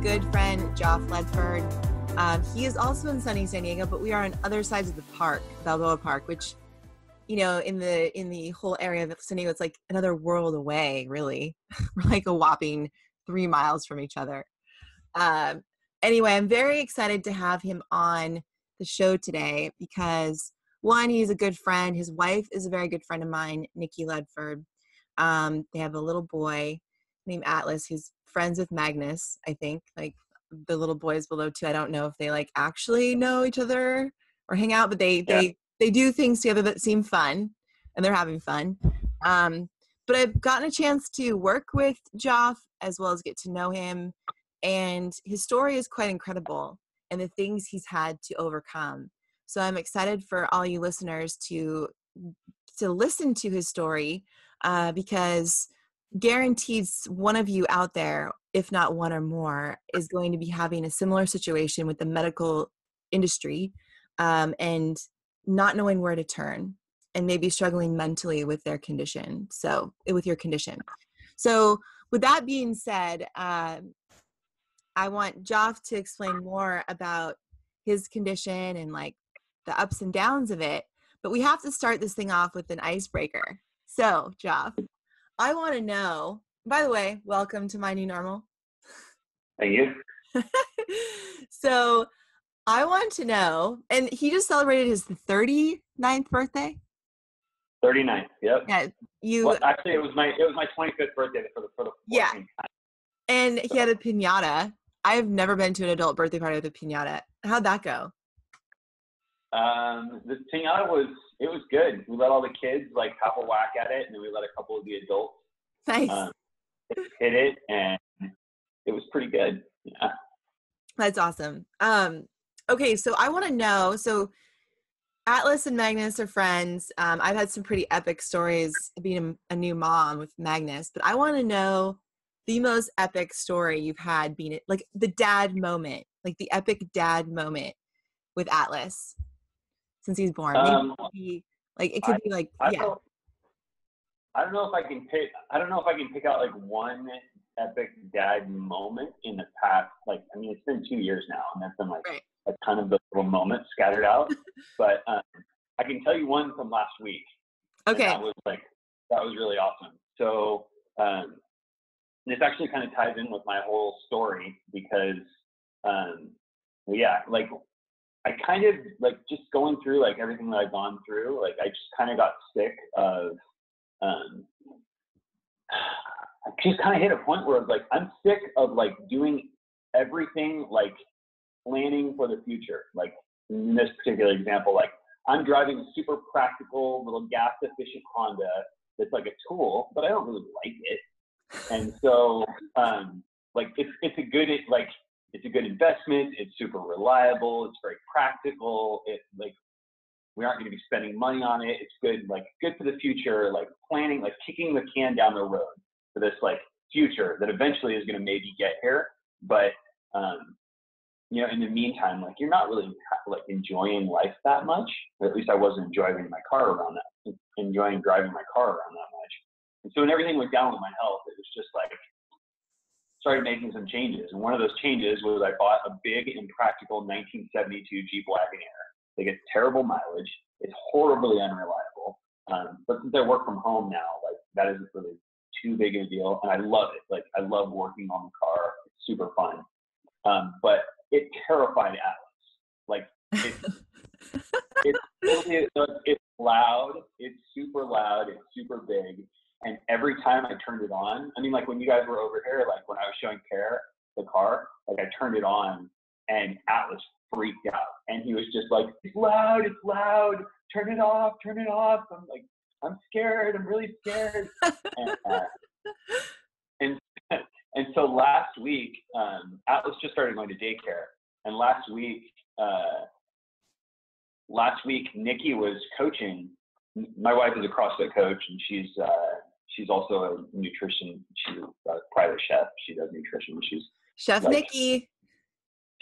good friend, Geoff Ledford. He is also in sunny San Diego, but we are on other sides of the park, Balboa Park, which, you know, in the whole area of San Diego, it's like another world away, really. We're like a whopping 3 miles from each other. Anyway, I'm very excited to have him on the show today because, one, he's a good friend. His wife is a very good friend of mine, Nikki Ledford. They have a little boy named Atlas who's friends with Magnus, I think. Like, the little boys below too. I don't know if they like actually know each other or hang out, but they do things together that seem fun, and they're having fun. But I've gotten a chance to work with Geoff as well as get to know him, and his story is quite incredible and the things he's had to overcome. So I'm excited for all you listeners to listen to his story, because guaranteed one of you out there, if not one or more, is going to be having a similar situation with the medical industry, and not knowing where to turn and maybe struggling mentally with their condition. So with your condition. So with that being said, I want Geoff to explain more about his condition and like the ups and downs of it. But we have to start this thing off with an icebreaker. So, Geoff, I want to know, by the way, welcome to my new normal. Thank you. So I want to know, and he just celebrated his 39th birthday. 39th, yep. Yeah, Well, actually, it was my 25th birthday for the 14th time. And he had a piñata. I've never been to an adult birthday party with a piñata. How'd that go? The piñata was good. We let all the kids like have a whack at it, and then we let a couple of the adults hit it, and it was pretty good. Yeah. That's awesome. Okay, so I want to know, so Atlas and Magnus are friends. I've had some pretty epic stories being a new mom with Magnus, but I want to know the most epic story you've had being like the dad moment, like the epic dad moment with Atlas since he's born. Maybe it could be like, I don't know if I can pick out like one epic dad moment in the past. Like, I mean, it's been 2 years now, and that's been like a ton of the little moments scattered out. But I can tell you one from last week. Okay. That was really awesome. So this actually kind of ties in with my whole story because, like I kind of like just going through like everything that I've gone through. Like I just kind of got sick of. I just kind of hit a point where I was like, I'm sick of like doing everything like planning for the future. Like in this particular example, like I'm driving a super practical little gas efficient Honda that's like a tool, but I don't really like it. And so like it's a good investment. It's super reliable. It's very practical. It like we aren't going to be spending money on it. It's good for the future, like planning, like kicking the can down the road for this like future that eventually is going to maybe get here. But, you know, in the meantime, like you're not really like enjoying life that much, or at least I wasn't enjoying my car around that, enjoying driving my car around that much. And so when everything went down with my health, it was just like, started making some changes. And one of those changes was I bought a big impractical 1972 Jeep Wagoneer. They get terrible mileage. It's horribly unreliable. But since I work from home now, like that isn't really too big of a deal. And I love it. Like I love working on the car. It's super fun. But it terrified Atlas. Like it's loud. It's super loud. It's super big. And every time I turned it on, I mean, like when you guys were over here, like when I was showing Pear the car, like I turned it on and Atlas freaked out. And he was just like, it's loud, turn it off. I'm like, I'm scared, I'm really scared. And so last week, Atlas just started going to daycare. And last week, Nikki was coaching. My wife is a CrossFit coach, and she's also a nutrition. She's a private chef. She does nutrition. She's Chef like, Nikki.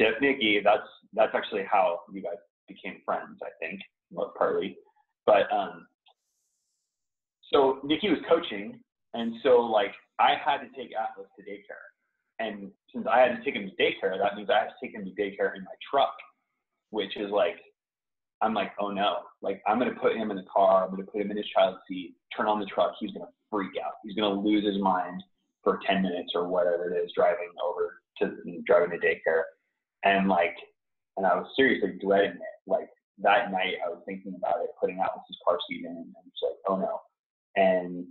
Chef Nikki. That's actually how you guys became friends, I think, partly. But so Nikki was coaching, and so like I had to take Atlas to daycare. And since I had to take him to daycare, that means I have to take him to daycare in my truck, which is like, I'm like, oh no, like I'm going to put him in the car. I'm going to put him in his child seat, turn on the truck. He's going to freak out. He's going to lose his mind for 10 minutes or whatever it is, driving to daycare. And like, and I was seriously dreading it. Like that night I was thinking about it, putting Atlas's car seat in, and it's like, oh no. And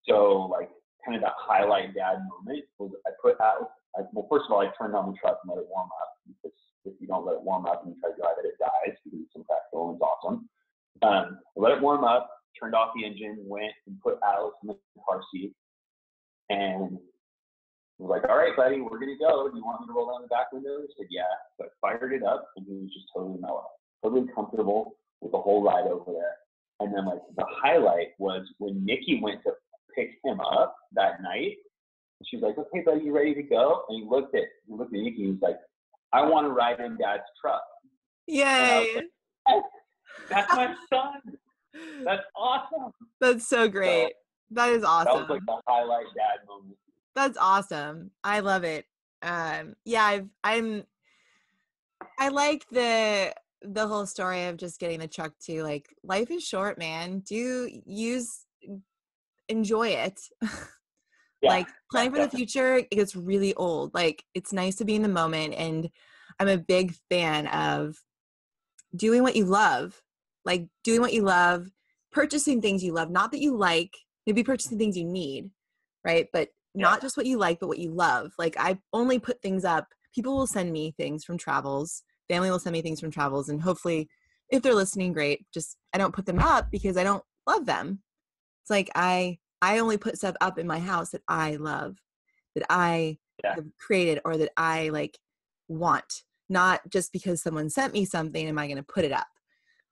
so like kind of that highlight dad moment was I put Atlas, well, first of all, I turned on the truck and let it warm up, because if you don't let it warm up and you try to drive it, it dies because it's impractical and it's awesome. I let it warm up, turned off the engine, went and put Atlas in the car seat, and was like, all right, buddy, we're going to go. Do you want me to roll down the back window? He said, yeah. So I fired it up, and he was just totally mellow, totally comfortable with the whole ride over there. And then like the highlight was when Nikki went to pick him up that night. She was like, okay, buddy, you ready to go? And he looked at Nikki, he was like, I want to ride in Dad's truck. Yay. Like, yes, that's my son. That's awesome. That's so great. That is awesome. That was like the highlight dad moment. That's awesome. I love it. Yeah, I like the whole story of just getting the truck too. Like, life is short, man. Enjoy it. Yeah, like planning for the future, it gets really old. Like, it's nice to be in the moment, and I'm a big fan of doing what you love. Like, doing what you love, purchasing things you love, not that you like, maybe purchasing things you need, right? But not just what you like, but what you love. Like, I only put things up. People will send me things from travels. Family will send me things from travels. And hopefully, if they're listening, great. Just, I don't put them up because I don't love them. It's like, I only put stuff up in my house that I love, that I have created, or that I like want, not just because someone sent me something, am I going to put it up?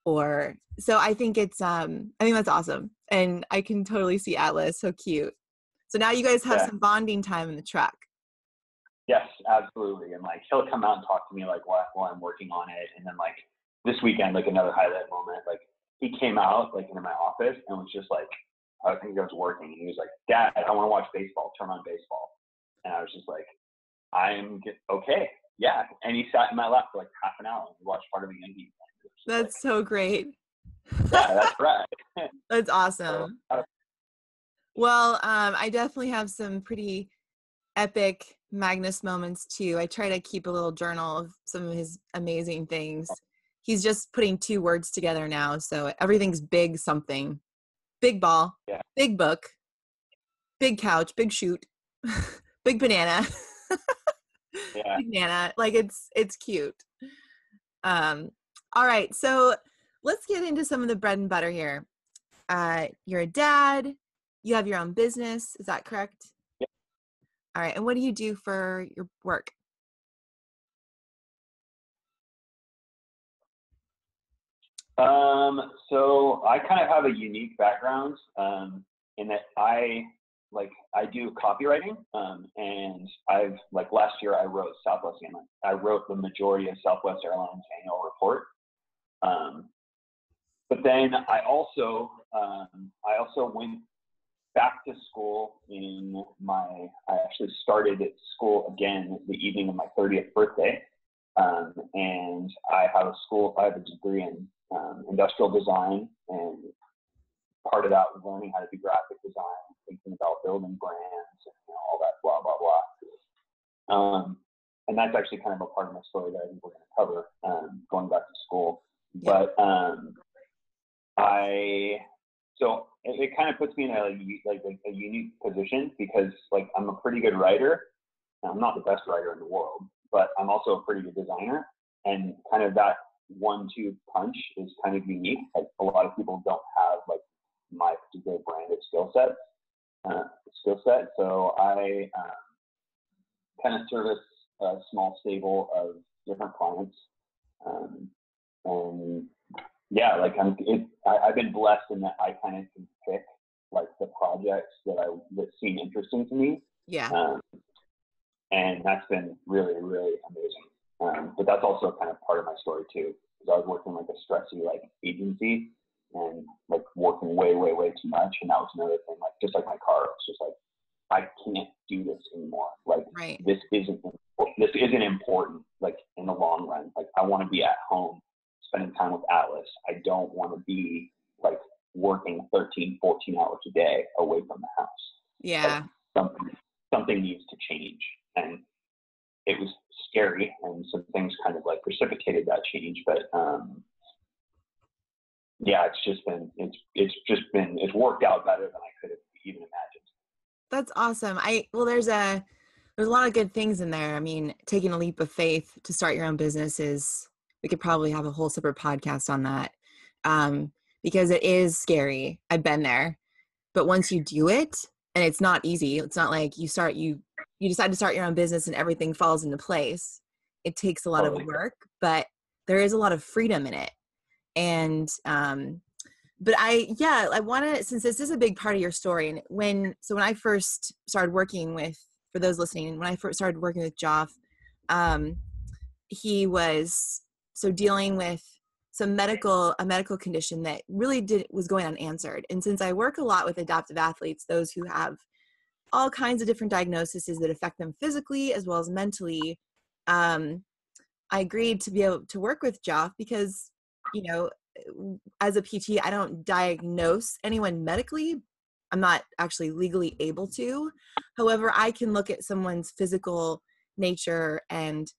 Or, so I think it's, I think that's awesome. And I can totally see Atlas. So cute. So now you guys have some bonding time in the truck. Yes, absolutely. And like, he'll come out and talk to me like while I'm working on it. And then like this weekend, like another highlight moment, like he came out like into my office and was just like, I think I was working, and he was like, Dad, I want to watch baseball. Turn on baseball. And I was just like, okay. Yeah. And he sat in my lap for like half an hour and we watched part of the Yankees game. That's so great. Yeah, that's right. That's awesome. Well, I definitely have some pretty epic Magnus moments too. I try to keep a little journal of some of his amazing things. He's just putting 2 words together now, so everything's big something. Big ball, big book, big couch, big shoot, big banana. Big banana. Like, it's cute. All right, so let's get into some of the bread and butter here. You're a dad. You have your own business. Is that correct? Yep. All right. And what do you do for your work? So I kind of have a unique background in that I do copywriting, and I've like last year I wrote I wrote the majority of Southwest Airlines annual report. But then I also went back to school I actually started at school again the evening of my 30th birthday. And I have a degree in industrial design, and part of that was learning how to do graphic design, thinking about building brands, and all that blah, blah, blah. And that's actually kind of a part of my story that I think we're going to cover, going back to school. Yeah. But so it kind of puts me in a unique position, because like I'm a pretty good writer. I'm not the best writer in the world, but I'm also a pretty good designer, and kind of that 1-2 punch is kind of unique. Like, a lot of people don't have like my particular brand of skill set. So I kind of service a small stable of different clients, and yeah, like I've been blessed in that I kind of can pick like the projects that seem interesting to me. Yeah. And that's been really, really amazing. But that's also kind of part of my story too, because I was working like a stressy like agency, and like working way, way, way too much. And that was another thing, like just like my car, it's just like I can't do this anymore. Like, Right. this isn't important, like, in the long run. Like, I want to be at home spending time with Atlas. I don't want to be like working 13, 14 hours a day away from the house. Yeah. Like, something needs to change. And it was scary, and some things kind of like precipitated that change. But yeah, it's worked out better than I could have even imagined. That's awesome. There's a lot of good things in there. I mean, taking a leap of faith to start your own business we could probably have a whole separate podcast on that. Because it is scary. I've been there. But once you do it, and it's not easy, it's not like you decide to start your own business and everything falls into place. It takes a lot of work, but there is a lot of freedom in it. And but I want to, since this is a big part of your story, and when I first started working with, for those listening, when I first started working with Geoff, he was dealing with a medical condition that really was going unanswered. And since I work a lot with adaptive athletes, those who have all kinds of different diagnoses that affect them physically as well as mentally, I agreed to be able to work with Geoff because, as a PT, I don't diagnose anyone medically. I'm not actually legally able to. However, I can look at someone's physical nature and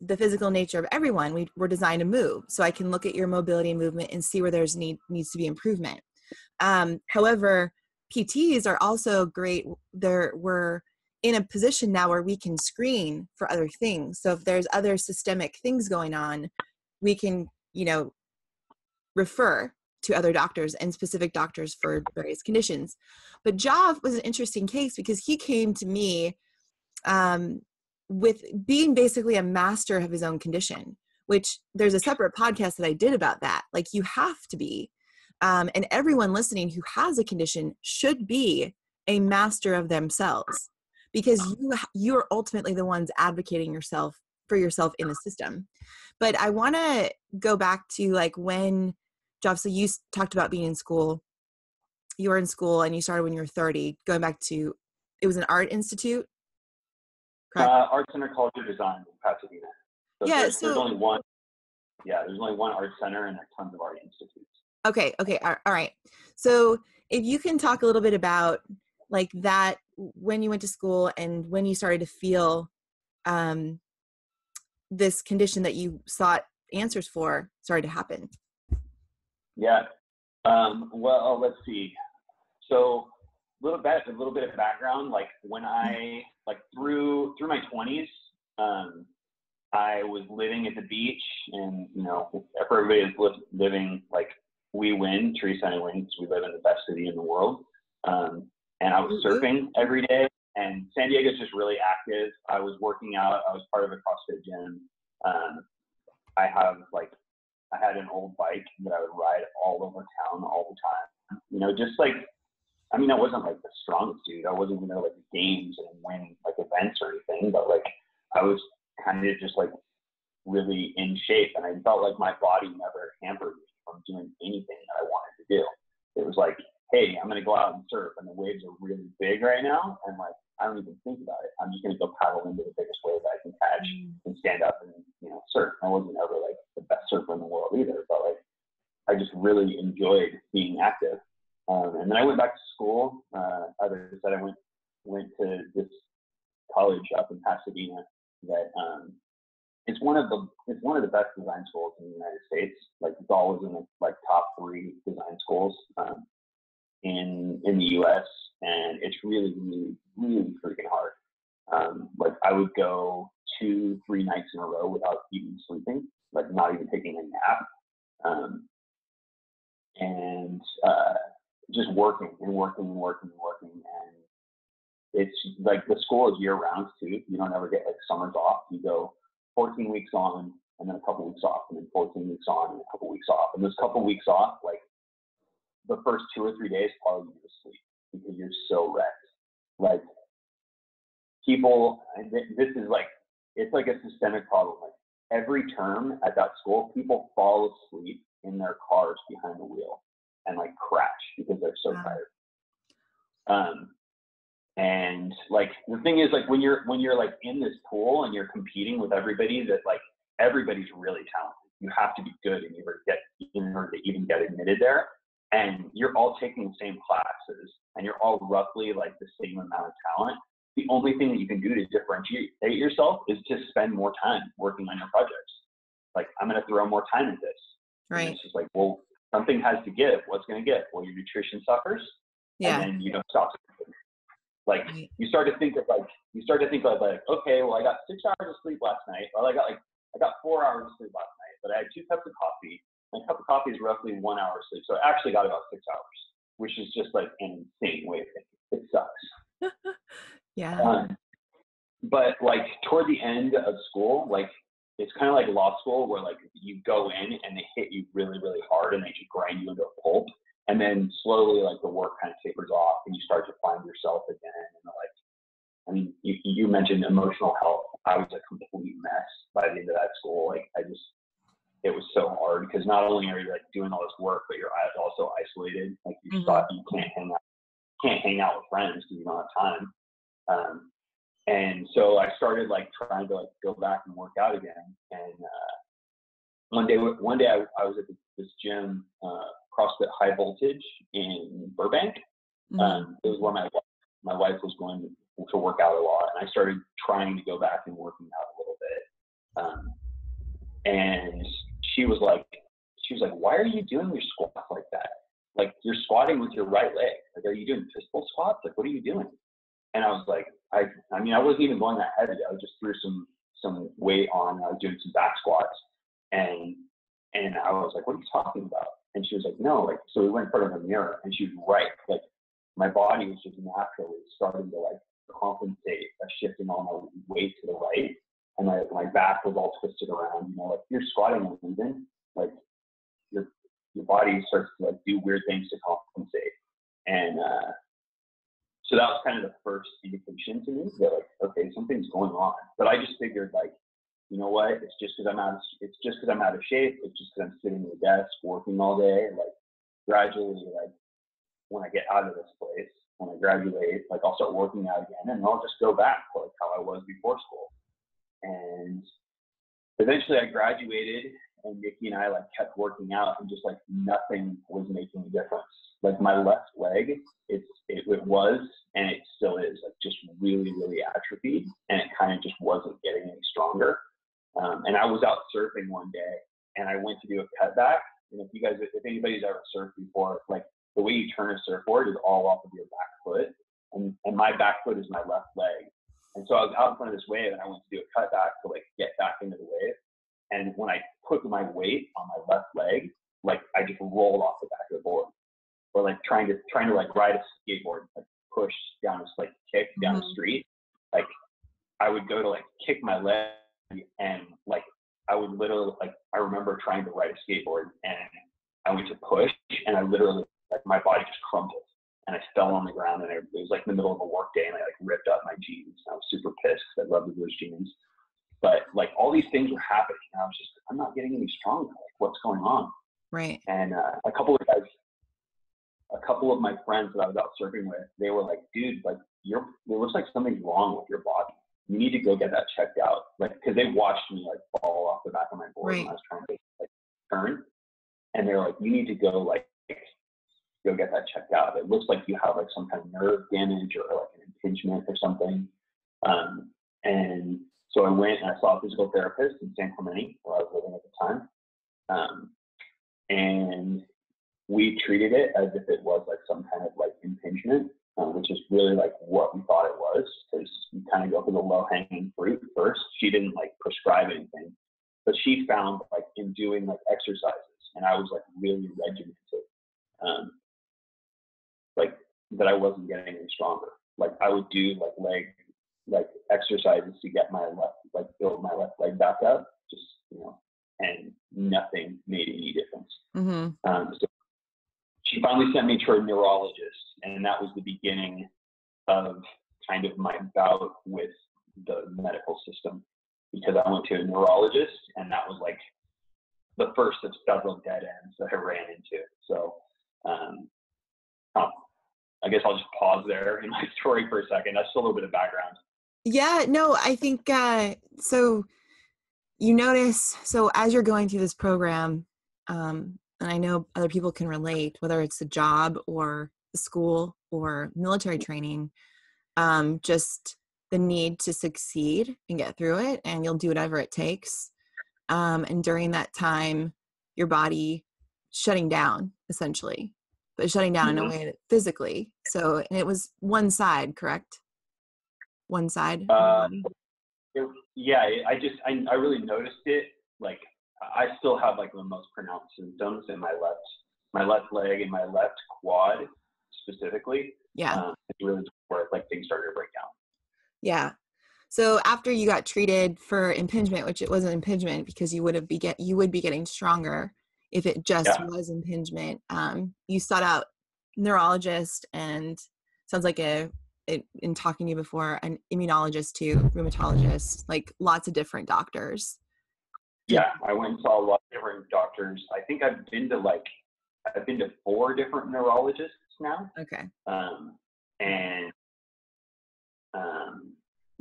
the physical nature of everyone. We're designed to move. So I can look at your mobility and movement and see where there's needs to be improvement. However, PTs are also great. We're in a position now where we can screen for other things. So if there's other systemic things going on, we can, refer to other doctors and specific doctors for various conditions. But Geoff was an interesting case because he came to me with being basically a master of his own condition, which there's a separate podcast that I did about that. Like, you have to be, and everyone listening who has a condition should be a master of themselves, because you're ultimately the ones advocating for yourself in the system. But I want to go back to like when, Geoff, so you talked about being in school. You were in school and you started when you were 30, going back to, it was an art institute? Correct? Art Center College of Design in Pasadena. So yeah, there's only one. Yeah, there's only one art center, and there's tons of art institutes. Okay, all right. So if you can talk a little bit about like that, when you went to school and when you started to feel this condition that you sought answers for started to happen. Yeah. Well, let's see. So a little bit of background. Like, when I through my 20s, I was living at the beach, and everybody is living like we win. Teresa and I win because we live in the best city in the world. And I was surfing every day. And San Diego's just really active. I was working out. I was part of a CrossFit gym. I had an old bike that I would ride all over town all the time. Just like, I wasn't like the strongest dude. I wasn't going to like the games and win like events or anything, but like I was kind of just like really in shape, and I felt like my body never hampered me from doing anything that I wanted to do. It was like, hey, I'm going to go out and surf, and the waves are really big right now, and like I don't even think about it. I'm just going to go paddle into the biggest wave that I can catch and stand up and surf. I wasn't ever like the best surfer in the world either, but like I just really enjoyed being active. And then I went back to school. As I said, I went to this college up in Pasadena that it's one of the best design schools in the United States. Like, it's always in the like top 3 design schools in the U.S. And it's really, really, really freaking hard. Like, I would go 2-3 nights in a row without even sleeping, like not even taking a nap, and just working and working and working and working. And it's like the school is year round too. You don't ever get like summers off. You go 14 weeks on and then a couple weeks off, and then 14 weeks on and a couple weeks off. And those couple weeks off, like the first 2 or 3 days, probably you're asleep because you're so wrecked. Like, people, this is like, it's like a systemic problem. Like, every term at that school, people fall asleep in their cars behind the wheel and like crash because they're so tired. And like, the thing is, like, when you're like in this pool and you're competing with everybody, that like everybody's really talented. You have to be good in order to even get admitted there. And you're all taking the same classes and you're all roughly like the same amount of talent. The only thing that you can do to differentiate yourself is to spend more time working on your projects. Like, I'm going to throw more time at this. Right. And it's just like, well, something has to give. What's going to give? Well, your nutrition suffers. Yeah. And then you don't stop. Like, you start to think of like, okay, well, I got 6 hours of sleep last night. Well, I got 4 hours of sleep last night, but I had 2 cups of coffee. My cup of coffee is roughly 1 hour of sleep. So I actually got about 6 hours, which is just like an insane way of thinking. It sucks. Yeah. But like toward the end of school, like, it's kind of like law school where like you go in and they hit you really, really hard and they just grind you into a pulp. And then slowly, like, the work kind of tapers off and you start to find yourself again. And like, I mean, you mentioned emotional health. I was a complete mess by the end of that school. Like, it was so hard because not only are you like doing all this work, but you're also isolated. Like, you thought you can't hang out with friends because you don't have time. And so I started like trying to like go back and work out again. And one day I was at this gym, CrossFit High Voltage in Burbank. It was where my wife was going to work out a lot, and I started trying to go back and working out a little bit. And she was like, why are you doing your squats like that? Like, you're squatting with your right leg. Like, are you doing pistol squats? Like, what are you doing? And I was like, I mean, I wasn't even going that heavy. I just threw some weight on. I was doing some back squats, and I was like, what are you talking about? And she was like, no, like, so we went in front of the mirror, and she was right. Like, my body was just naturally starting to like compensate a shifting all my weight to the right, and my back was all twisted around. You know, like, you're squatting and moving, like your body starts to like do weird things to compensate. And so that was kind of the first indication to me that like, okay, something's going on. But I just figured, like, you know what? It's just because I'm out of shape. It's just because I'm sitting at a desk working all day. Like, gradually, like, when I get out of this place, when I graduate, like, I'll start working out again, and I'll just go back to like how I was before school. And eventually, I graduated, and Nikki and I like kept working out, and just like nothing was making a difference. Like, my left leg, it was, and it still is, like, just really, really atrophied, and it kind of just wasn't getting any stronger. And I was out surfing one day, and I went to do a cutback. And if anybody's ever surfed before, like, the way you turn a surfboard is all off of your back foot, and my back foot is my left leg. And so I was out in front of this wave, and I went to do a cutback to like get back into the wave. And when I put my weight on my left leg, like, I just rolled off the back of the board. Or like trying to like ride a skateboard, like push down, like kick down the street. Like, I would go to like kick my leg, and like I would literally, like, I remember trying to ride a skateboard, and I went to push, and I literally, like, my body just crumbled, and I fell on the ground, and it was like in the middle of a work day, and I like ripped up my jeans. I was super pissed because I loved those jeans. But like, all these things were happening, and I was just, I'm not getting any stronger. Like, what's going on? Right. And a couple of my friends that I was out surfing with, they were like, dude, like, it looks like something's wrong with your body. You need to go get that checked out. Like, because they watched me like fall off the back of my board when I was trying to like turn. And they're like, you need to go get that checked out. It looks like you have like some kind of nerve damage or like an impingement or something. And so I went and I saw a physical therapist in San Clemente, where I was living at the time. And we treated it as if it was like some kind of like impingement, which is really like what we thought it was, because you kind of go for the low hanging fruit first. She didn't like prescribe anything, but she found like in doing like exercises, and I was like really regimented, like that I wasn't getting any stronger. Like, I would do like exercises to get my build my left leg back up, just, you know, and nothing made any difference. So she finally sent me to a neurologist, and that was the beginning of kind of my bout with the medical system, because I went to a neurologist, and that was like the first of several dead ends that I ran into. So I guess I'll just pause there in my story for a second. That's just a little bit of background. Yeah, no, I think, so you notice, so as you're going through this program, and I know other people can relate, whether it's a job or a school or military training, just the need to succeed and get through it, and you'll do whatever it takes. And during that time, your body shutting down, essentially, but shutting down in a way that physically. So, and it was one side, correct? One side of the body? Yeah, I really noticed it. Like, I still have like the most pronounced symptoms in my left leg and my left quad specifically. Yeah. It's really where like things started to break down. Yeah. So after you got treated for impingement, which it wasn't impingement because you would be getting stronger if it just was impingement, you sought out neurologist and sounds like in talking to you before, an immunologist too, rheumatologist, like lots of different doctors. Yeah, I went and saw a lot of different doctors. I think I've been to 4 different neurologists now. Okay.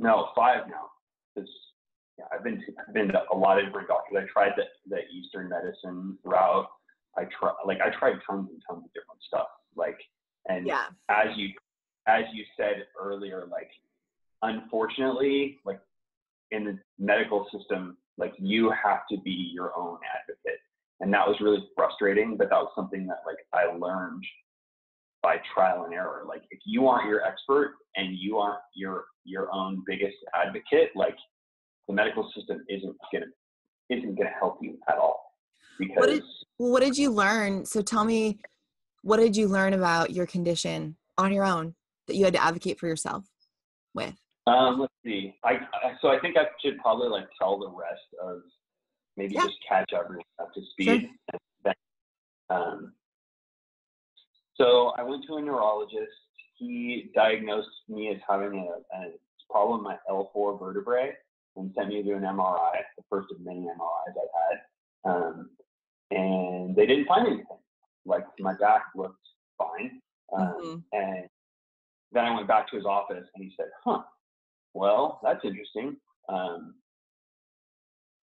No, 5 now. Because I've been to a lot of different doctors. I tried the Eastern medicine route. I tried tons and tons of different stuff. As you said earlier, like, unfortunately, like, in the medical system, like, you have to be your own advocate. And that was really frustrating, but that was something that, like, I learned by trial and error. Like, if you aren't your expert and you aren't your own biggest advocate, like, the medical system isn't gonna help you at all. Because what did you learn? So tell me, what did you learn about your condition on your own that you had to advocate for yourself with? Let's see. So I think I should probably like tell the rest of maybe just catch everyone up to speed. Sure. So I went to a neurologist. He diagnosed me as having a problem in my L4 vertebrae and sent me to an MRI, the first of many MRIs I've had. And they didn't find anything. Like, my back looked fine. And then I went back to his office and he said, well, that's interesting.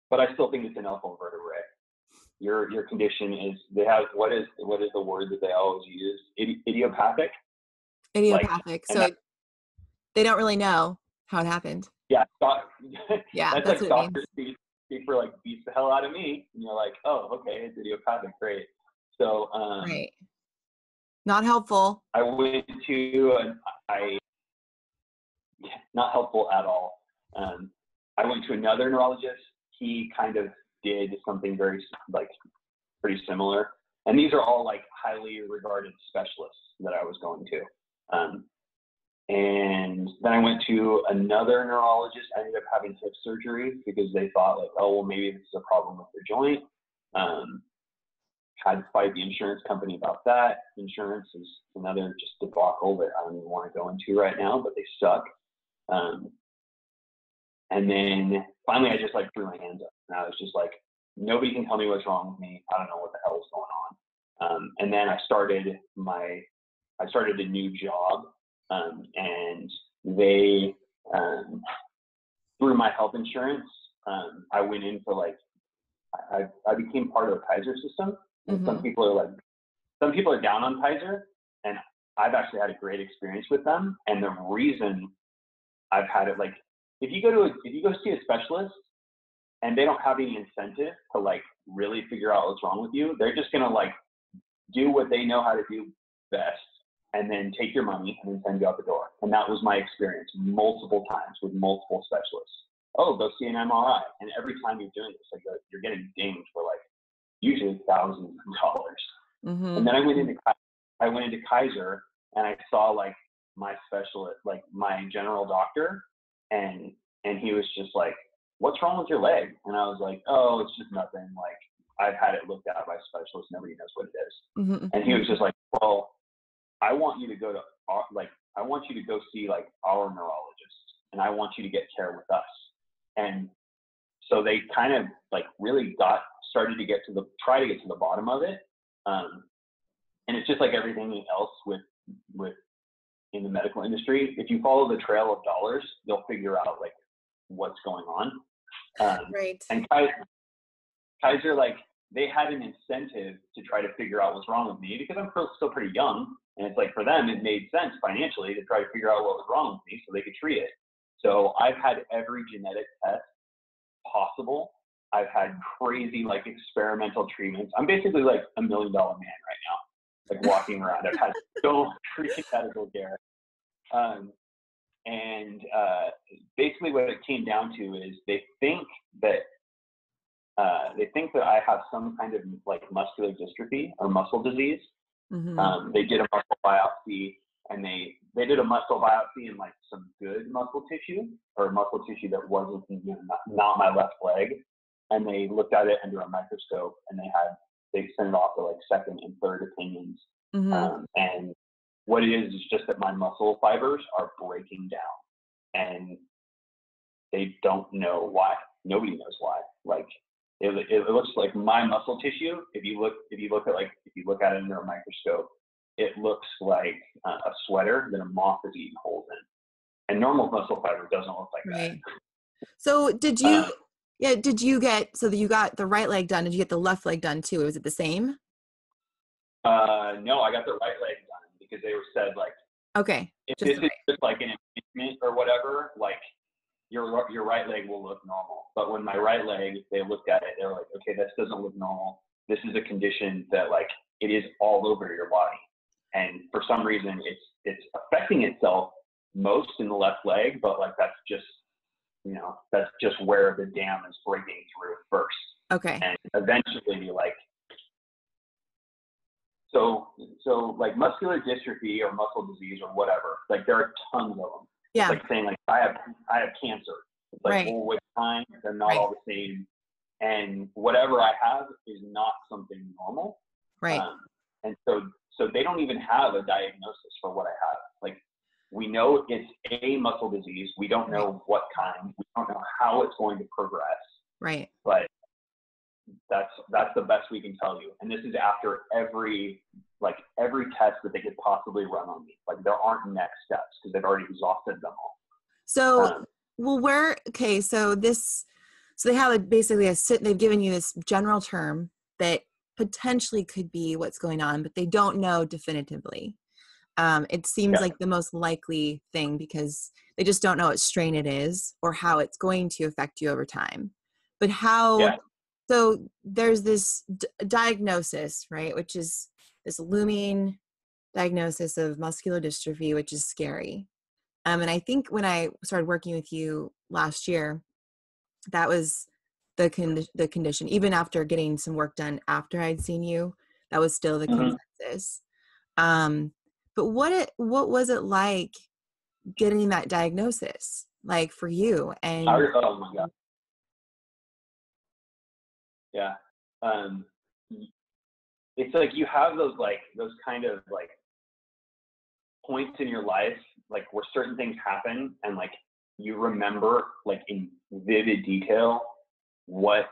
But I still think it's an L4 vertebrae. Your condition is, what is the word that they always use? Idiopathic? Idiopathic. So they don't really know how it happened. Yeah. Yeah, that's like what doctor speak for like beats the hell out of me. And you're like, oh, okay, it's idiopathic, great. So right. Not helpful. I went to not helpful at all. I went to another neurologist. He kind of did something very pretty similar. And these are all like highly regarded specialists that I was going to. And then I went to another neurologist. I ended up having hip surgery because they thought like, oh, well, maybe this is a problem with the joint. Had to fight the insurance company about that. Insurance is another just debacle that I don't even want to go into right now, but they suck. And then finally I just like threw my hands up and I was just like, nobody can tell me what's wrong with me. I don't know what the hell is going on. And then I started a new job, and they, through my health insurance, I went in for like, I became part of the Kaiser system. And some people are down on Kaiser, and I've actually had a great experience with them. And the reason I've had it, like, if you go see a specialist and they don't have any incentive to like really figure out what's wrong with you, they're just gonna like do what they know how to do best and then take your money and then send you out the door. And that was my experience multiple times with multiple specialists. Oh, go see an MRI. And every time you're doing this, like, you're getting dinged for like usually thousands of dollars. And then I went into Kaiser and I saw like my specialist, like my general doctor, and he was just like, what's wrong with your leg? And I was like, oh, it's just nothing. Like, I've had it looked at by specialists. Nobody knows what it is. And he was just like, well, I want you to go see like our neurologist, and I want you to get care with us. And so they kind of like really started to try to get to the bottom of it. And it's just like everything else with in the medical industry, if you follow the trail of dollars, they'll figure out like what's going on. Right. And Kaiser, like, they had an incentive to try to figure out what's wrong with me because I'm still pretty young. And it's like, for them, it made sense financially to try to figure out what was wrong with me so they could treat it. So I've had every genetic test possible. I've had crazy, like, experimental treatments. I'm basically like $1 million man right now, like walking around. I've had so much freaking medical care. Basically what it came down to is they think that I have some kind of like muscular dystrophy or muscle disease. Mm-hmm. They did a muscle biopsy, and they did a muscle biopsy in like some good muscle tissue or muscle tissue that wasn't, not my left leg. And they looked at it under a microscope, and they sent it off to like second and third opinions. Mm-hmm. And what it is just that my muscle fibers are breaking down, and they don't know why. Nobody knows why. Like, it looks like my muscle tissue. If you look at it under a microscope, it looks like a sweater that a moth is eating holes in. And normal muscle fiber doesn't look like that. So did you so that you got the right leg done? Did you get the left leg done too? Was it the same? No, I got the right leg done because they said like, okay, if this is just like an impingement or whatever, like your right leg will look normal. But when my right leg, they looked at it, they were like, okay, this doesn't look normal. This is a condition that like it is all over your body, and for some reason it's affecting itself most in the left leg, but like that's just where the dam is breaking through first. Okay. And eventually, like, so like muscular dystrophy or muscle disease or whatever, like there are tons of them. Yeah. It's like saying like I have cancer. It's like, right. well, which kind? They're not all the same. And whatever I have is not something normal. Right. And so they don't even have a diagnosis for what I have. Like, we know it's a muscle disease. We don't know what kind. We don't know how it's going to progress. Right. But that's the best we can tell you. And this is after every test that they could possibly run on me. Like, there aren't next steps because they've already exhausted them all. So, so they have basically they've given you this general term that potentially could be what's going on, but they don't know definitively. It seems like the most likely thing because they just don't know what strain it is or how it's going to affect you over time. But so there's this diagnosis, right, which is this looming diagnosis of muscular dystrophy, which is scary. And I think when I started working with you last year, that was the condition. Even after getting some work done after I'd seen you, that was still the consensus. But what was it like getting that diagnosis, like for you? And oh my God. Yeah. It's like you have those kind of like points in your life, like where certain things happen and like you remember like in vivid detail what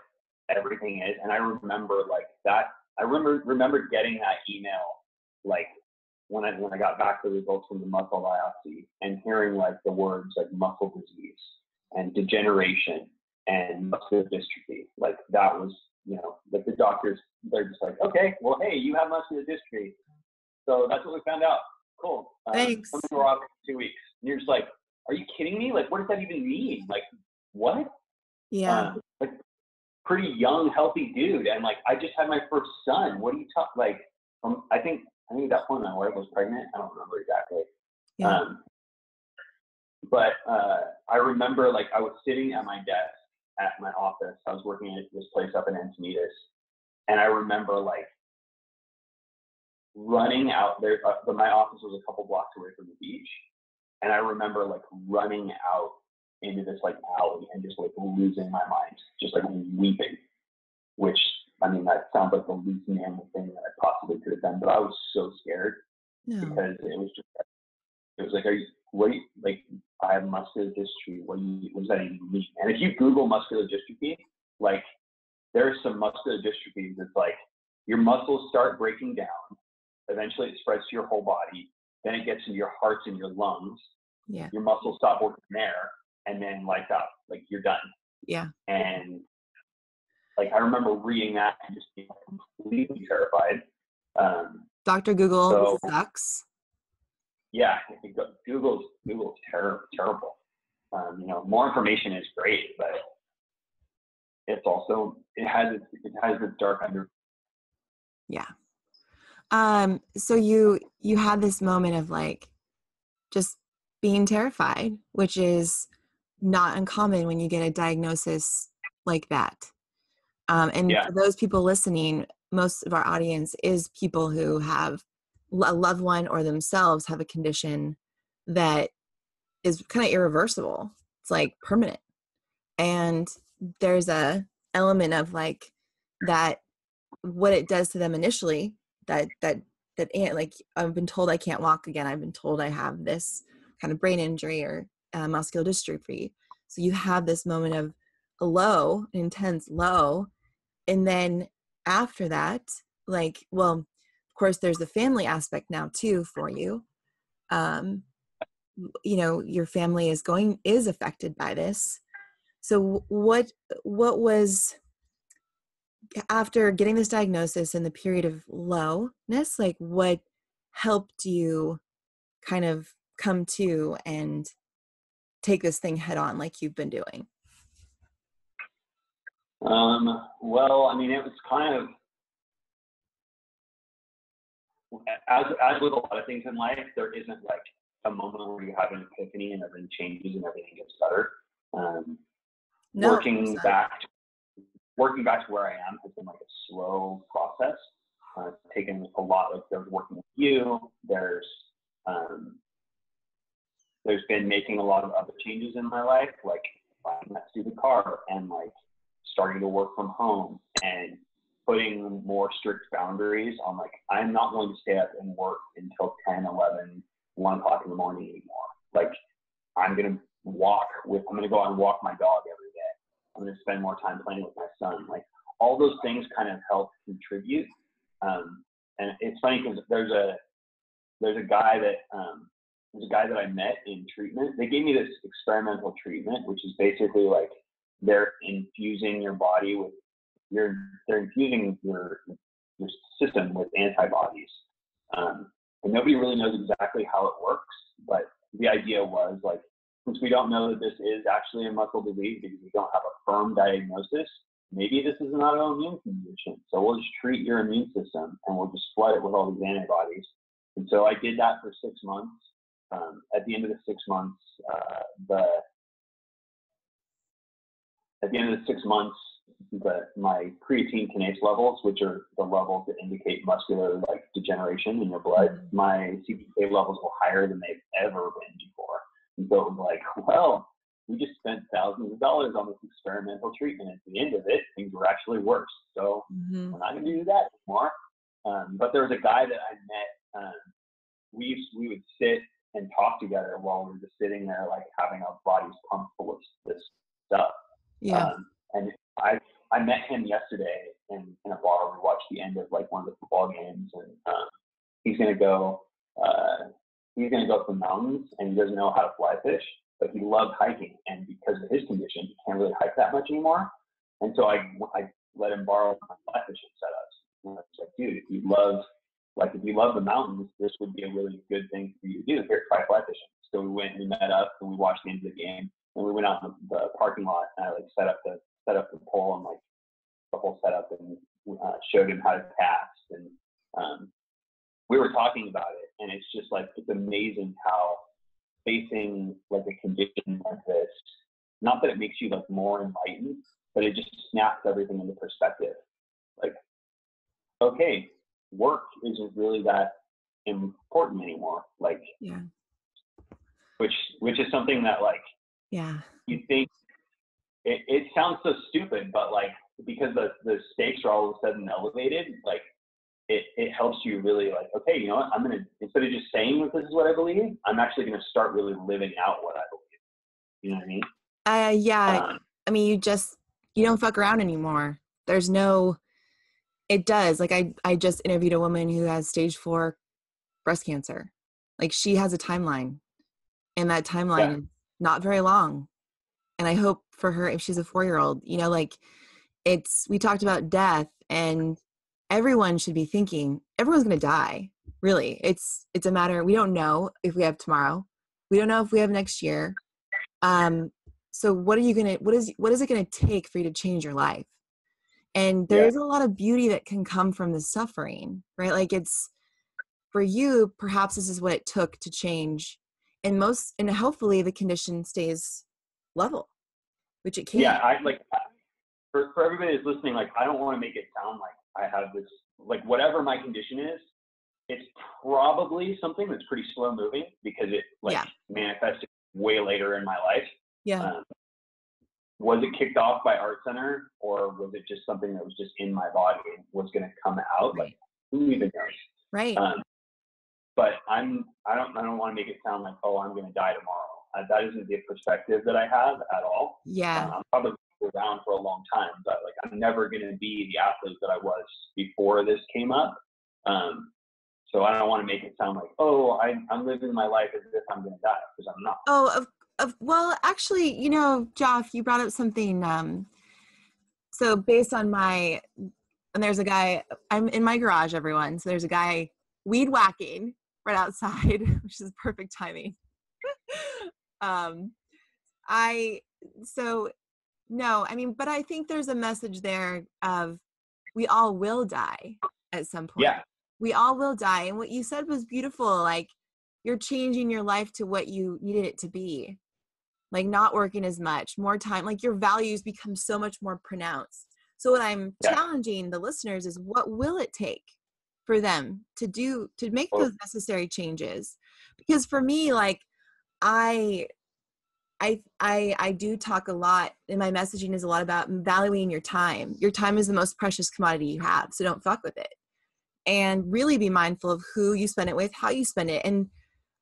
everything is. And I remember like that. I remember getting that email like when I got back the results from the muscle biopsy and hearing like the words like muscle disease and degeneration and muscular dystrophy. Like that was, like the doctors, they're just like, okay, well, hey, you have muscular dystrophy. So that's what we found out. Cool. Thanks. We're off in 2 weeks. And you're just like, are you kidding me? Like, what does that even mean? Like, what? Yeah. Like, pretty young, healthy dude. And like, I just had my first son. What do you talk like? I think at that point my wife was pregnant. I don't remember exactly. Yeah. But I remember like I was sitting at my desk at my office. I was working at this place up in Encinitas. And I remember like running out there. My office was a couple blocks away from the beach. And I remember like running out into this like alley and just like losing my mind, just like weeping, which, I mean, that sounds like the least manly thing that I possibly could have done, but I was so scared because it was like, I have muscular dystrophy. What does that even mean? And if you Google muscular dystrophy, like there's some muscular dystrophies that's like your muscles start breaking down. Eventually it spreads to your whole body. then it gets into your hearts and your lungs. Yeah. Your muscles stop working there, and then lights out. Like, you're done. Yeah. And like, I remember reading that and just being completely terrified. Dr. Google so, sucks. Yeah, I think Google's terrible. More information is great, but it's also, it has its dark under. Yeah. So you had this moment of like just being terrified, which is not uncommon when you get a diagnosis like that. And Yeah. for those people listening, most of our audience is people who have a loved one or themselves have a condition that is kind of irreversible. It's like permanent. And there's a element of like that, what it does to them initially, that like, I've been told I can't walk again. I've been told I have this kind of brain injury or muscular dystrophy. So you have this moment of a low, an intense low. And then after that, like, well, of course, there's the family aspect now too for you. Your family is affected by this. So what was, after getting this diagnosis in the period of lowness, like what helped you kind of come to and take this thing head on like you've been doing? Well, I mean, it was kind of, as with a lot of things in life, there isn't like a moment where you have an epiphany and everything changes and everything gets better. No, working back to where I am has been like a slow process. It's taken a lot. Like, there's working with you. There's been making a lot of other changes in my life, like buying that stupid car and like starting to work from home and putting more strict boundaries on, like, I'm not going to stay up and work until 10, 11, 1 o'clock in the morning anymore. Like, I'm going to go out and walk my dog every day. I'm going to spend more time playing with my son. Like, all those things kind of help contribute. And it's funny because there's a guy that I met in treatment. They gave me this experimental treatment, which is basically like they're infusing your body with they're infusing your system with antibodies. And nobody really knows exactly how it works, but the idea was, like, since we don't know that this is actually a muscle disease because we don't have a firm diagnosis, maybe this is an autoimmune condition. So we'll just treat your immune system and we'll just flood it with all these antibodies. And so I did that for 6 months. At the end of the 6 months, my creatine kinase levels, which are the levels that indicate muscular like degeneration in your blood, my CPK levels were higher than they've ever been before. And so it was like, well, we just spent thousands of dollars on this experimental treatment. At the end of it, things were actually worse. So we're not going to do that anymore. But there was a guy that I met. We would sit and talk together while we were just sitting there, like having our bodies pumped full of this stuff. Yeah. And I met him yesterday in a bar. We watched the end of like one of the football games, and he's gonna go to the mountains, and he doesn't know how to fly fish, but he loved hiking, and because of his condition, he can't really hike that much anymore. And so I let him borrow my fly fishing setups. And I was like, dude, if you love the mountains, this would be a really good thing for you to do. Here, try fly fishing. So we went and we met up and we watched the end of the game, and we went out in the parking lot, and I like set up the pole and like the whole setup, and showed him how to cast, and we were talking about it, and it's just like, it's amazing how facing like a condition like this, not that it makes you like more enlightened, but it just snaps everything into perspective. Like, okay, work isn't really that important anymore. Like, Yeah. Which is something that, like, Yeah. you think it sounds so stupid, but like, because the stakes are all of a sudden elevated, like it helps you really, like, okay, you know what, I'm gonna, instead of just saying that this is what I believe, I'm actually gonna start really living out what I believe. You know what I mean? Yeah. I mean, you don't fuck around anymore. There's no, it does. Like I just interviewed a woman who has stage 4 breast cancer, Like she has a timeline, and that Yeah. timeline is not very long. And I hope for her, if she's a 4-year-old, you know, like we talked about death, and everyone should be thinking everyone's going to die. Really. It's a matter, we don't know if we have tomorrow. We don't know if we have next year. So what is it going to take for you to change your life? And there is a lot of beauty that can come from the suffering, right? Like it's, for you, perhaps this is what it took to change. And hopefully the condition stays level, which it can. Yeah. I like, for everybody that's listening, like, I don't want to make it sound like I have this, like, whatever my condition is, it's probably something that's pretty slow moving because it manifested way later in my life. Yeah. Was it kicked off by Art Center, or was it just something that was just in my body and was going to come out? Right. Like, who even knows? Right. But I don't want to make it sound like, oh, I'm going to die tomorrow. That isn't the perspective that I have at all. Yeah. I'm probably around for a long time, but like, I'm never going to be the athlete that I was before this came up. So I don't want to make it sound like, oh, I'm living my life as if I'm going to die, because I'm not. Oh, well, actually, you know, Geoff, you brought up something. So based on and there's a guy, I'm in my garage, everyone. So there's a guy weed whacking right outside, which is perfect timing. But I think there's a message there of we all will die at some point. Yeah. We all will die. And what you said was beautiful. Like, you're changing your life to what you needed it to be. Like, not working as much, more time, like your values become so much more pronounced. So what I'm challenging the listeners is, what will it take for them to make those necessary changes? Because for me, like, I do talk a lot, and my messaging is a lot about valuing your time. Your time is the most precious commodity you have, so don't fuck with it. And really be mindful of who you spend it with, how you spend it. And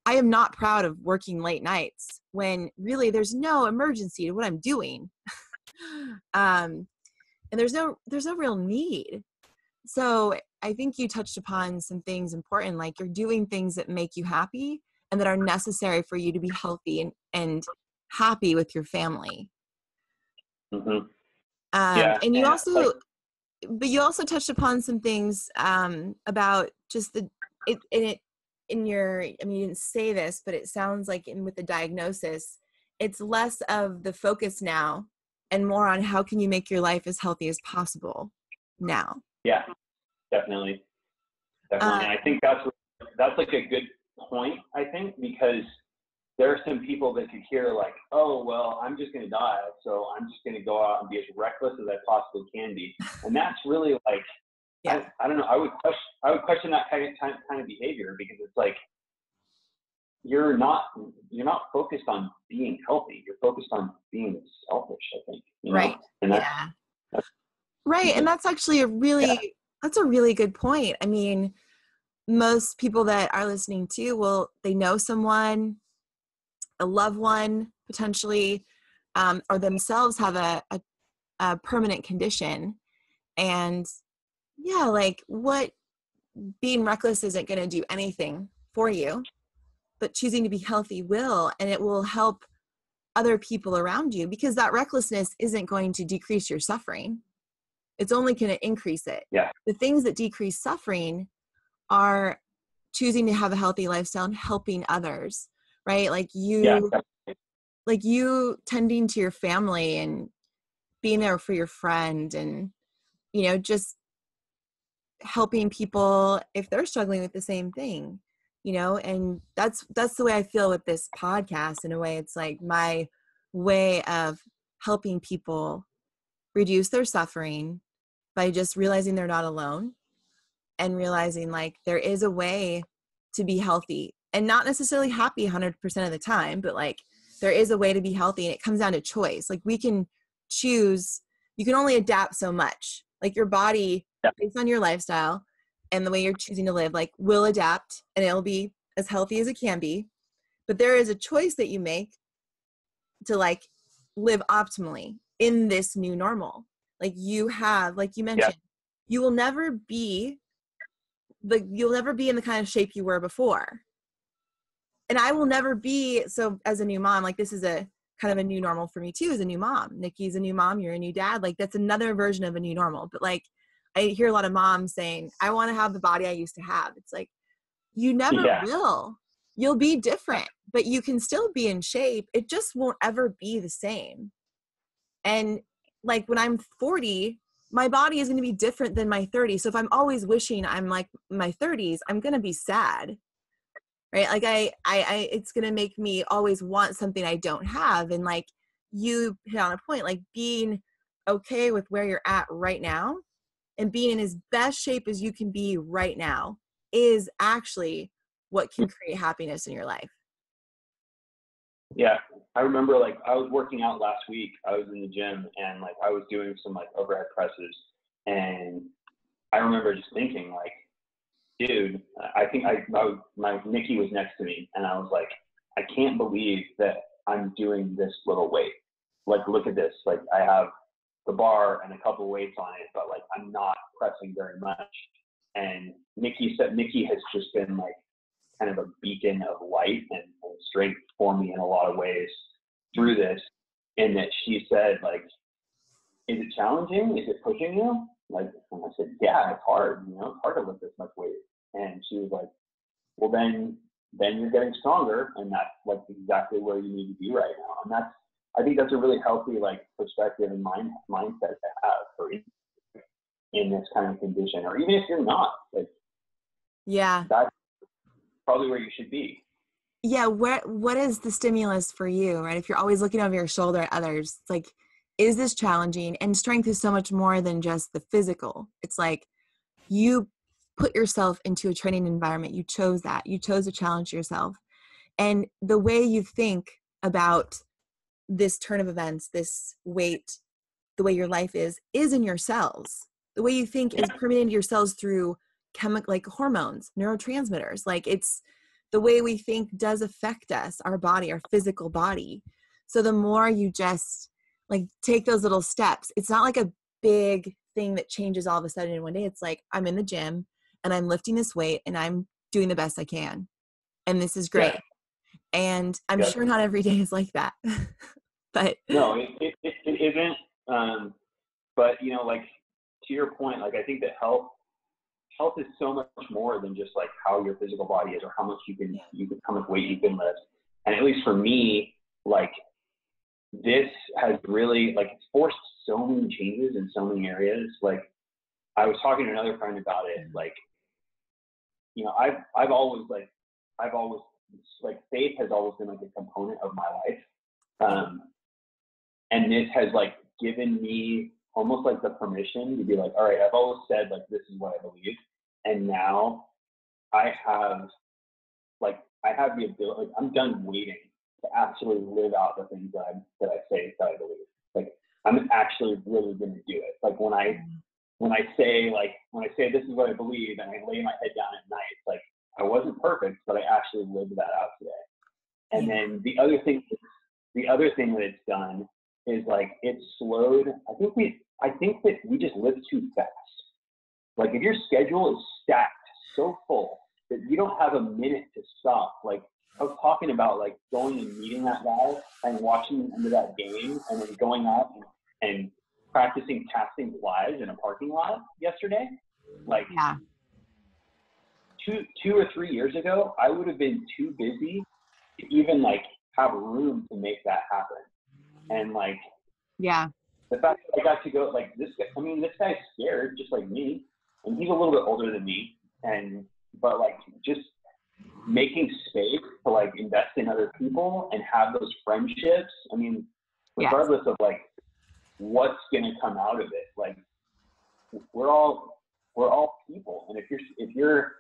I am not proud of working late nights when really there's no emergency to what I'm doing. And there's no real need. So I think you touched upon some things important, like you're doing things that make you happy and that are necessary for you to be healthy and happy with your family. Mm-hmm. And you also, but you also touched upon some things about just you didn't say this, but it sounds like with the diagnosis, it's less of the focus now and more on how can you make your life as healthy as possible now. Yeah, definitely. I think that's like a good point, I think, because there are some people that could hear like, oh, well, I'm just going to die, so I'm just going to go out and be as reckless as I possibly can be. And that's really like, I don't know, I would question that kind of behavior, because it's like, you're not focused on being healthy. You're focused on being selfish, I think. Right. And that's right. And that's actually that's a really good point. I mean, most people that are listening to, they know someone, a loved one potentially, or themselves have a permanent condition. And like, what being reckless isn't going to do anything for you, but choosing to be healthy will, and it will help other people around you, because that recklessness isn't going to decrease your suffering. It's only going to increase it. Yeah. The things that decrease suffering are choosing to have a healthy lifestyle and helping others, right? Like you tending to your family and being there for your friend, and, just helping people if they're struggling with the same thing, and that's the way I feel with this podcast. In a way, it's like my way of helping people reduce their suffering by just realizing they're not alone, and realizing like there is a way to be healthy and not necessarily happy 100% of the time, but like there is a way to be healthy, and it comes down to choice. Like we can choose, you can only adapt so much. Like your body, based on your lifestyle and the way you're choosing to live, like will adapt, and it'll be as healthy as it can be. But there is a choice that you make to like live optimally in this new normal. Like you mentioned, you'll never be in the kind of shape you were before. and I will never be, so as a new mom, like this is a kind of a new normal for me too, as a new mom. Nikki's a new mom, you're a new dad. Like that's another version of a new normal. But like, I hear a lot of moms saying, I want to have the body I used to have. It's like, you never will. You'll be different, but you can still be in shape. It just won't ever be the same. And like when I'm 40, my body is going to be different than my 30s. So if I'm always wishing I'm like my 30s, I'm going to be sad. Right? Like I it's going to make me always want something I don't have. And like you hit on a point, like being okay with where you're at right now and being in as best shape as you can be right now is actually what can create happiness in your life. Yeah. I remember like I was working out last week. I was in the gym and like I was doing some like overhead presses, and I remember just thinking like, dude, I think my Nikki was next to me, and I was like, I can't believe that I'm doing this little weight. Like, look at this. Like, I have the bar and a couple weights on it, but like, I'm not pressing very much. And Nikki said, Nikki has just been like kind of a beacon of light and strength for me in a lot of ways through this. And that she said, like, is it challenging? Is it pushing you? Like, and I said, yeah, it's hard. You know, it's hard to lift this much weight. And she was like, well, then you're getting stronger, and that's like exactly where you need to be right now. And I think that's a really healthy like perspective and mindset to have for in this kind of condition, or even if you're not, like, yeah, that's probably where you should be. Yeah, what is the stimulus for you, right? If you're always looking over your shoulder at others, it's like, is this challenging? And strength is so much more than just the physical. It's like you put yourself into a training environment. You chose that. You chose to challenge yourself. And the way you think about this turn of events, this weight, the way your life is in your cells. The way you think is permeating your cells through chemical, like hormones, neurotransmitters. Like it's the way we think does affect us, our body, our physical body. So the more you just like take those little steps, it's not like a big thing that changes all of a sudden in one day. It's like, I'm in the gym and I'm lifting this weight and I'm doing the best I can. And this is great. Yeah. And I'm sure not every day is like that. But no, it isn't. But you know, like to your point, like I think that health is so much more than just like how your physical body is or how much how much weight you can lift. And at least for me, like this has really like it's forced so many changes in so many areas. Like I was talking to another friend about it. Like, you know, I've always like faith has always been like a component of my life. And this has like given me almost like the permission to be like, all right, I've always said like, this is what I believe. And now I have the ability, like I'm done waiting to actually live out the things that I say that I believe. Like I'm actually really going to do it. Like when I say this is what I believe and I lay my head down at night, it's like I wasn't perfect, but I actually lived that out today. And then the other thing that it's done is like it's slowed. I think that we just live too fast. Like if your schedule is stacked so full that you don't have a minute to stop. Like I was talking about like going and meeting that guy and watching him into that game and then going out and practicing casting flies in a parking lot yesterday. Like 2 or 3 years ago, I would have been too busy to even like have room to make that happen. And like, the fact that I got to go like this guy's scared just like me, and he's a little bit older than me, but like just making space to like invest in other people and have those friendships. I mean, regardless of like what's gonna come out of it, like we're all people, and if your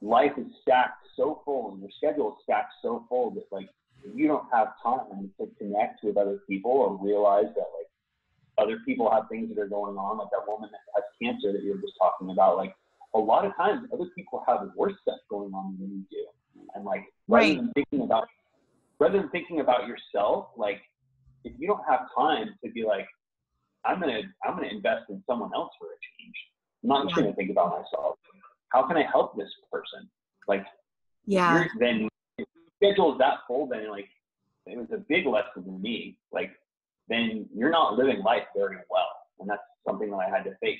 life is stacked so full and your schedule is stacked so full that like you don't have time to connect with other people or realize that like other people have things that are going on, like that woman that has cancer that you were just talking about. Like a lot of times other people have worse stuff going on than you do. And like, rather than thinking about yourself, like if you don't have time to be like, I'm going to invest in someone else for a change. I'm not just going to think about myself. How can I help this person? Like, then schedule is that full, then like it was a big lesson to me. Like then you're not living life very well, and that's something that I had to face.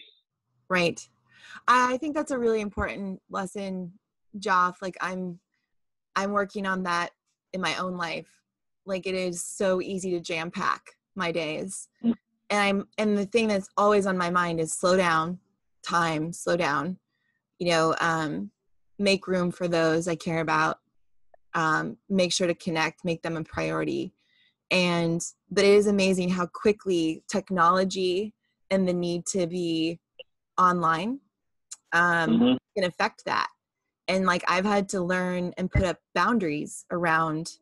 Right. I think that's a really important lesson, Geoff. Like I'm working on that in my own life. Like it is so easy to jam pack my days. And the thing that's always on my mind is slow down, slow down, make room for those I care about, make sure to connect, make them a priority. But it is amazing how quickly technology and the need to be online can affect that. And like I've had to learn and put up boundaries around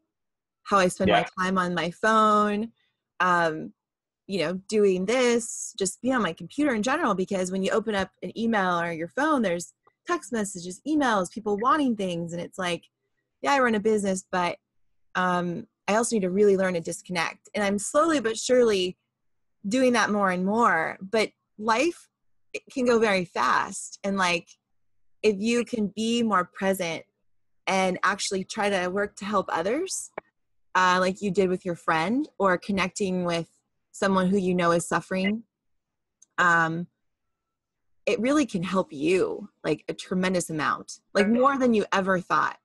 how I spend my time on my phone, doing this, just be on my computer in general, because when you open up an email or your phone, there's text messages, emails, people wanting things. And it's like, yeah, I run a business, but I also need to really learn to disconnect. And I'm slowly but surely doing that more and more. But life, it can go very fast. And like, if you can be more present and actually try to work to help others, like you did with your friend, or connecting with someone who you know is suffering, it really can help you like a tremendous amount, like more than you ever thought.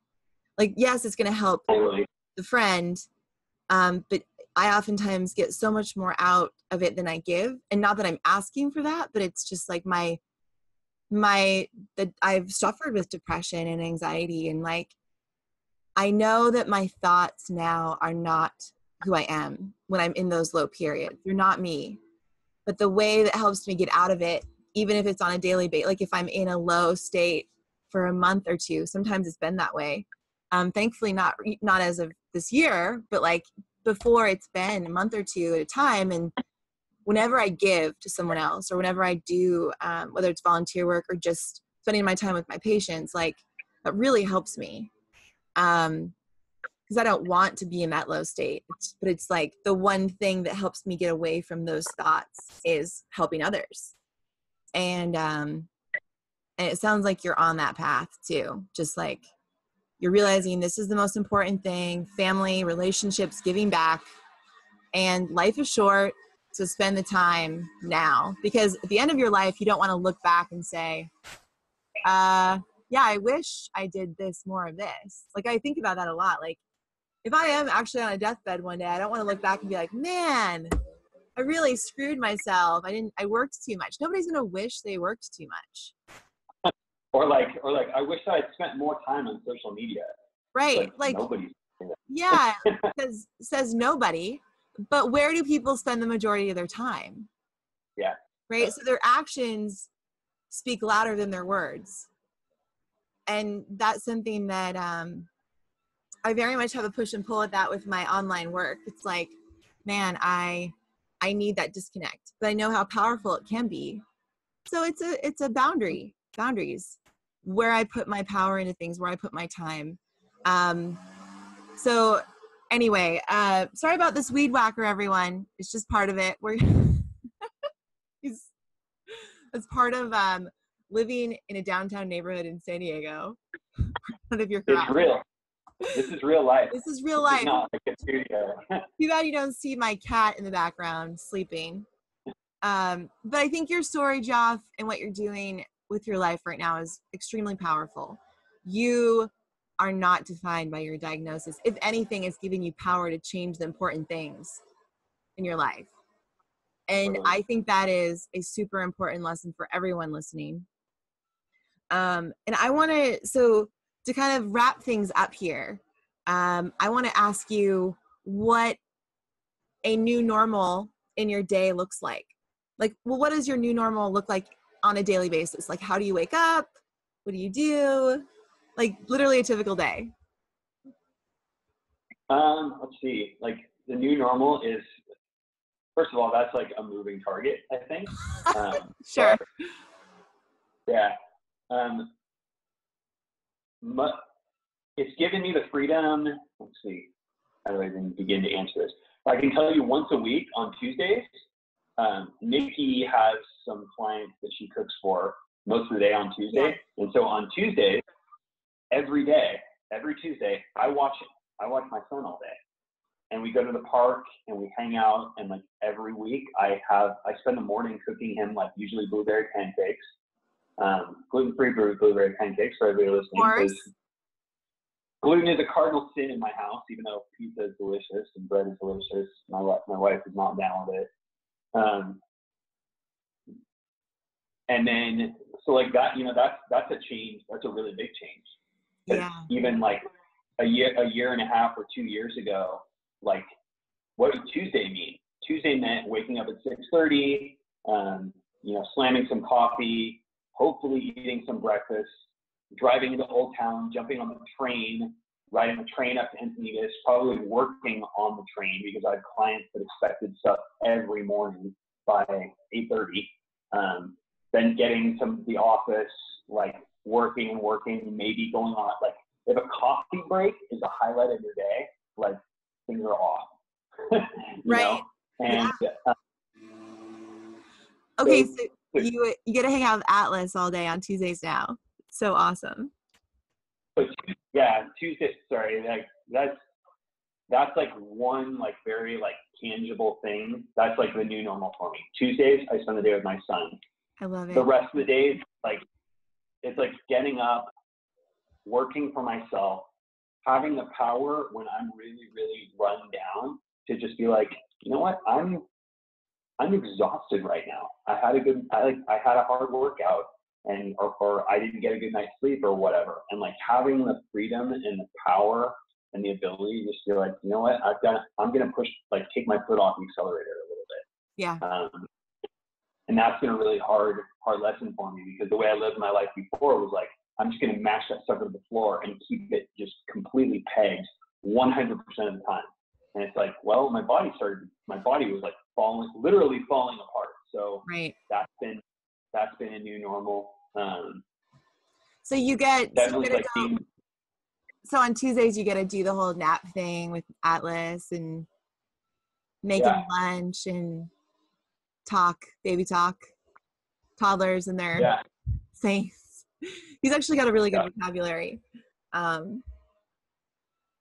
Like, yes, it's going to help the friend, but I oftentimes get so much more out of it than I give. And not that I'm asking for that, but it's just like that I've suffered with depression and anxiety, and like I know that my thoughts now are not who I am when I'm in those low periods. They're not me. But the way that helps me get out of it, even if it's on a daily basis, like if I'm in a low state for a month or two, sometimes it's been that way. Thankfully not as of this year, but like before, it's been a month or two at a time. And whenever I give to someone else, or whenever I do, whether it's volunteer work or just spending my time with my patients, like that really helps me. Because I don't want to be in that low state, but it's like the one thing that helps me get away from those thoughts is helping others. And it sounds like you're on that path too. Just like you're realizing this is the most important thing: family, relationships, giving back. And life is short, so spend the time now, because at the end of your life, you don't want to look back and say, yeah, I wish I did more of this. Like I think about that a lot. Like if I am actually on a deathbed one day, I don't want to look back and be like, man, I really screwed myself. I worked too much. Nobody's going to wish they worked too much. Or like, I wish I had spent more time on social media. Right. Like nobody. Yeah, says nobody. But where do people spend the majority of their time? Yeah. Right. So their actions speak louder than their words. And that's something that I very much have a push and pull at that with my online work. It's like, man, I need that disconnect, but I know how powerful it can be. So it's a boundaries where I put my power into things, where I put my time. So anyway, sorry about this weed whacker, everyone. It's just part of it. It's part of living in a downtown neighborhood in San Diego. It's real. This is real life. This is real life. It's not like a studio. Too bad you don't see my cat in the background sleeping. But I think your story, Geoff, and what you're doing with your life right now is extremely powerful. You are not defined by your diagnosis. If anything, it's giving you power to change the important things in your life. And I think that is a super important lesson for everyone listening. And I want to kind of wrap things up here, I want to ask you what a new normal in your day looks like. Like, well, what does your new normal look like on a daily basis? Like, how do you wake up? What do you do? Like, literally a typical day. Let's see. Like, the new normal is, first of all, that's like a moving target, I think. Sure. Yeah. It's given me the freedom. Let's see. How do I even begin to answer this? I can tell you once a week on Tuesdays, Nikki has some clients that she cooks for most of the day on Tuesday. Yeah. And so on Tuesdays, every Tuesday, I watch I watch my son all day. And we go to the park and we hang out, and like every week I spend the morning cooking him like usually blueberry pancakes, gluten-free blueberry pancakes for everybody listening, because gluten is a cardinal sin in my house. Even though pizza is delicious and bread is delicious, my wife is not down with it. And then so like that, you know, that's a change. That's a really big change. Yeah. Even like a year and a half or 2 years ago, like, what did Tuesday mean? Tuesday meant waking up at 6:30, you know, slamming some coffee, hopefully eating some breakfast, driving into Old Town, jumping on the train, riding the train up to Encinitas, probably working on the train because I had clients that expected stuff every morning by 8:30. Then getting to the office, like working, maybe going on, like if a coffee break is a highlight of your day, like things are off. you right. know? And okay, so you get to hang out with Atlas all day on Tuesdays now. So awesome. But yeah, Tuesday. Sorry, like that's like one like very like tangible thing. That's like the new normal for me. Tuesdays, I spend the day with my son. I love it. The rest of the days, like it's like getting up, working for myself, having the power when I'm really, really run down to just be like, you know what, I'm exhausted right now. I had a hard workout, and or I didn't get a good night's sleep or whatever. And like having the freedom and the power and the ability to just be like, you know what, I'm gonna push, like take my foot off the accelerator a little bit. Yeah. And that's been a really hard lesson for me, because the way I lived my life before was like, I'm just gonna mash that stuff to the floor and keep it just completely pegged 100% of the time. And it's like, well, my body was like literally falling apart. So right. that's been a new normal. So you get, so on Tuesdays you get to do the whole nap thing with Atlas and making lunch and baby talk, toddlers and their things. He's actually got a really good vocabulary.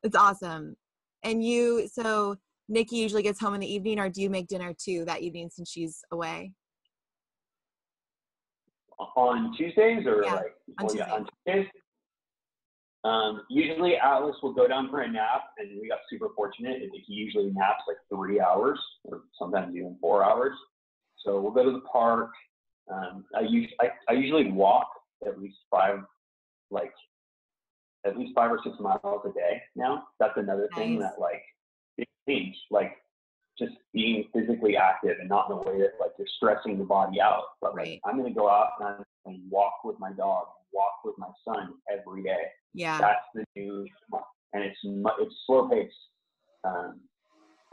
It's awesome. And so Nikki usually gets home in the evening, or do you make dinner too that evening since she's away? On Tuesdays or on Tuesdays? Usually Atlas will go down for a nap, and we got super fortunate. He usually naps like 3 hours or sometimes even 4 hours. So we'll go to the park. I usually walk at least 5 or 6 miles a day now. That's another thing that like it changed, like just being physically active and not in a way that like you're stressing the body out. But like I'm gonna go out and walk with my dog, walk with my son every day. Yeah, that's the new, and it's slow paced. I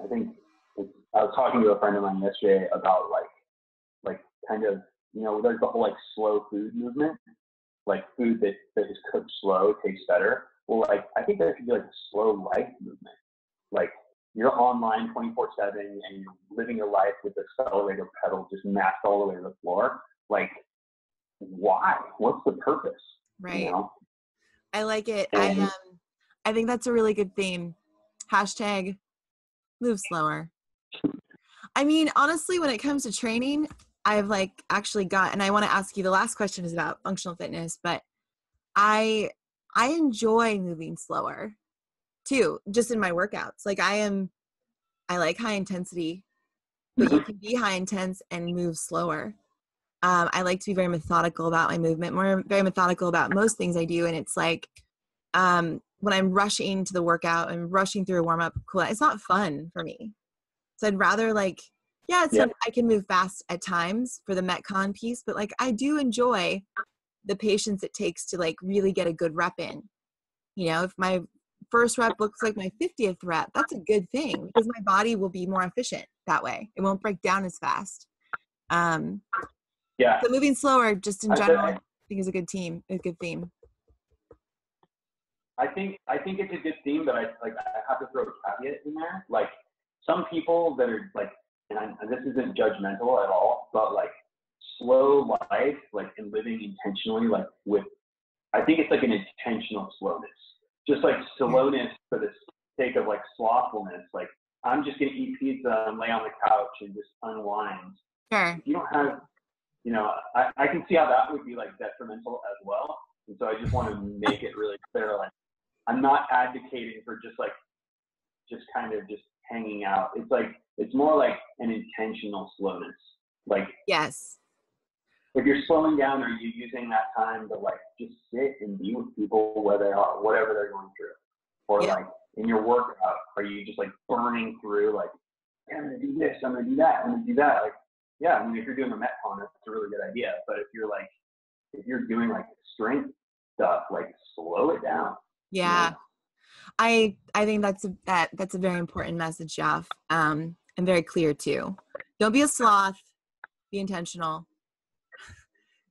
think I was talking to a friend of mine yesterday about like kind of, you know, there's the whole like slow food movement, like food that is cooked slow tastes better. Well, like I think there should be like a slow life movement. Like you're online 24/7 and you're living your life with the accelerator pedal just mashed all the way to the floor. Like, why? What's the purpose? Right. You know? I like it. I think that's a really good theme. Hashtag move slower. I mean, honestly, when it comes to training, I've like actually and I want to ask you, the last question is about functional fitness, but I enjoy moving slower too, just in my workouts. Like I like high intensity, but you can be high intense and move slower. I like to be very methodical about my movement, very methodical about most things I do. And it's like, when I'm rushing to the workout and rushing through a warm up, cool, it's not fun for me. So I'd rather like, I can move fast at times for the Metcon piece, but like I do enjoy the patience it takes to like really get a good rep in. You know, if my first rep looks like my 50th rep, that's a good thing because my body will be more efficient that way. It won't break down as fast. So moving slower, just in general, I think is a good theme. I think it's a good theme, but I have to throw a caveat in there. Like some people that are like, and this isn't judgmental at all, but like slow life, like and living intentionally, like I think it's like an intentional slowness, just like slowness for the sake of like slothfulness, like I'm just gonna eat pizza and lay on the couch and just unwind. Sure. If you don't have, I can see how that would be like detrimental as well. And so I just want to make it really clear, like I'm not advocating for just kind of just hanging out. It's more like an intentional slowness. Like, yes, if you're slowing down, are you using that time to like just sit and be with people where they are, whatever they're going through? Or like in your workout, are you just like burning through like, yeah, I'm gonna do this, I'm gonna do that, I'm gonna do that? Like, yeah, I mean, if you're doing a Metcon, that's a really good idea. But if you're doing like strength stuff, like slow it down. Yeah. I think that's a very important message, Geoff. And very clear too. Don't be a sloth. Be intentional.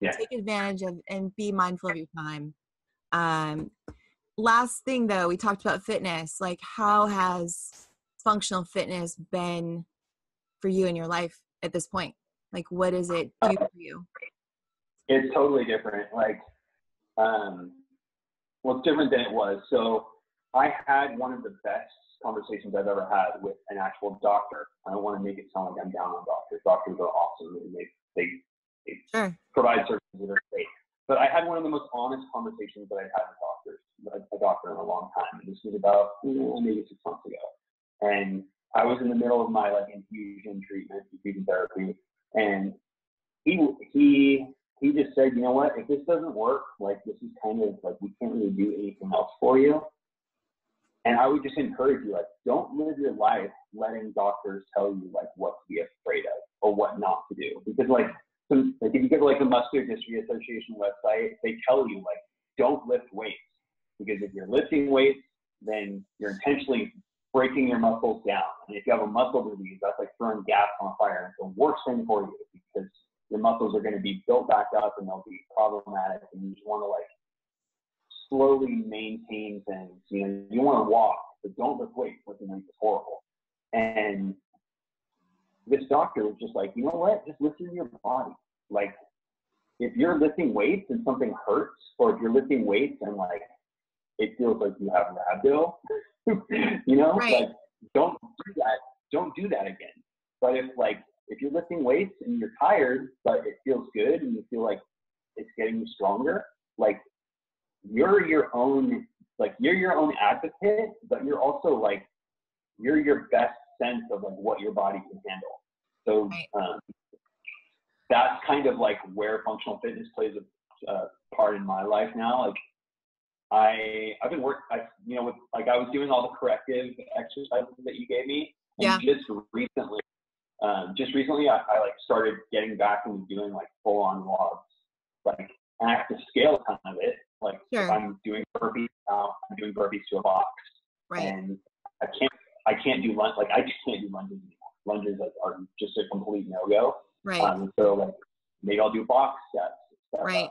Yeah. Take advantage of and be mindful of your time. Last thing though, we talked about fitness. Like, how has functional fitness been for you in your life at this point? Like, what does it do for you? It's totally different. Like, well, it's different than it was. So I had one of the best conversations I've ever had with an actual doctor. I don't want to make it sound like I'm down on doctors. Doctors are awesome, and they Sure. provide services that are great. But I had one of the most honest conversations that I've had with a doctor in a long time. And this was about maybe 6 months ago. And I was in the middle of my like infusion therapy, and he just said, you know what, if this doesn't work, like this is kind of like we can't really do anything else for you. And I would just encourage you, like, don't live your life letting doctors tell you like what to be afraid of or what not to do. Because like if you go to like the Muscular Dystrophy Association website, they tell you like don't lift weights, because if you're lifting weights, then you're intentionally breaking your muscles down. And if you have a muscle disease, that's like throwing gas on a fire. It's the worst thing for you, because your muscles are going to be built back up and they'll be problematic, and you just want to like slowly maintain things. You want to walk, but don't lift weights. Lifting weights is horrible. And this doctor was just like, you know what? Just listen to your body. Like, if you're lifting weights and something hurts, or if you're lifting weights and like it feels like you have rhabdo, right. like don't do that. Don't do that again. But if you're lifting weights and you're tired, but it feels good and you feel like it's getting you stronger, like you're your own advocate, but you're also like, you're your best sense of like what your body can handle. So that's kind of like where functional fitness plays a part in my life now. Like I've been working, I was doing all the corrective exercises that you gave me. And just recently I like started getting back into doing like full on logs. Like, and I have to scale a ton of it. Like, if I'm doing burpees now, I'm doing burpees to a box. Right. And I can't do lunge. Like, I just can't do lunges anymore. Lunges are just a complete no-go. Right. So like, maybe I'll do box steps. Right.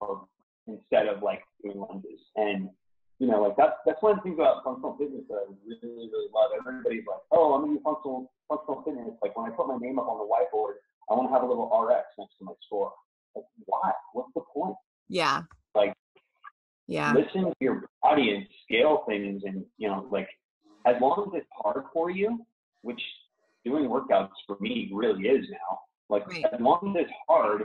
Or instead of like doing lunges. And, like that's one of the things about functional fitness that I really, really love. Everybody's like, oh, I'm going to do functional fitness. Like, when I put my name up on the whiteboard, I want to have a little RX next to my score. Like, why? What's the point? Yeah. Like, listen to your body and scale things. And, like, as long as it's hard for you, which doing workouts for me really is now, like, as long as it's hard,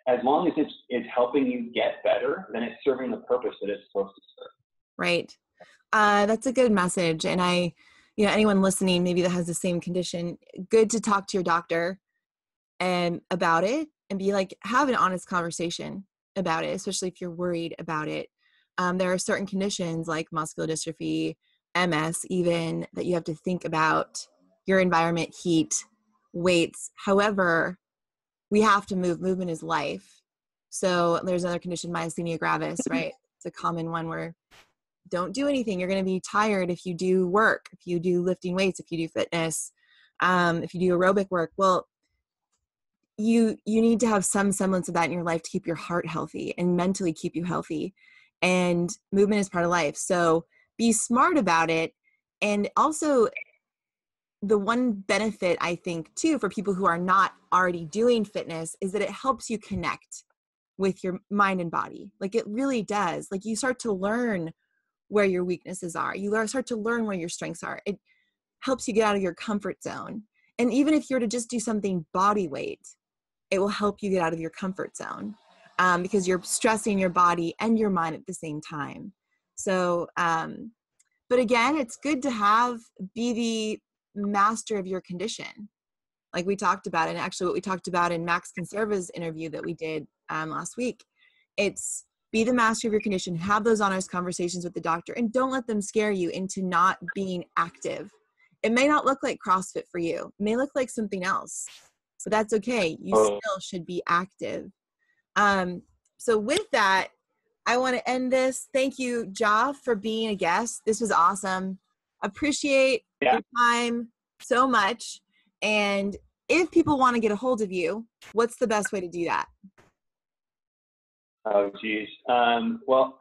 as long as it's helping you get better, then it's serving the purpose that it's supposed to serve. Right. That's a good message. And anyone listening maybe that has the same condition, good to talk to your doctor and about it, and be like, have an honest conversation about it, especially if you're worried about it. There are certain conditions like muscular dystrophy, MS even, that you have to think about your environment, heat, weights. However, we have to move. Movement is life. So there's another condition, myasthenia gravis, right? It's a common one where don't do anything. You're going to be tired if you do work, if you do lifting weights, if you do fitness, if you do aerobic work. Well, you need to have some semblance of that in your life to keep your heart healthy and mentally keep you healthy. And movement is part of life. So be smart about it. And also, the one benefit I think too for people who are not already doing fitness is that it helps you connect with your mind and body. Like, it really does. Like, you start to learn where your weaknesses are. You start to learn where your strengths are. It helps you get out of your comfort zone. And even if you're to just do something body weight, it will help you get out of your comfort zone, because you're stressing your body and your mind at the same time. So, but again, it's good to be the master of your condition, like we talked about. And actually what we talked about in Max Conserva's interview that we did last week, it's be the master of your condition, have those honest conversations with the doctor, and don't let them scare you into not being active. It may not look like CrossFit for you. It may look like something else, but that's okay. You still should be active. So with that, I want to end this. Thank you, Geoff, for being a guest. This was awesome. Appreciate your time so much. And if people want to get a hold of you, what's the best way to do that? Oh, geez. Well,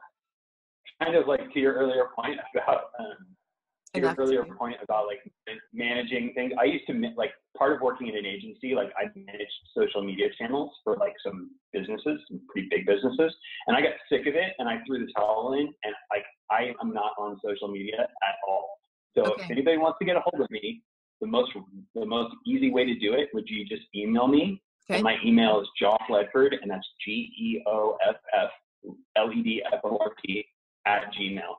kind of like to your earlier point about like managing things. I used to like part of working in an agency, like I managed social media channels for like some businesses, some pretty big businesses, and I got sick of it and I threw the towel in, and like I am not on social media at all. So if anybody wants to get a hold of me, the most easy way to do it would be just email me. And my email is Geoff Ledford, and that's GeoffLedford @gmail.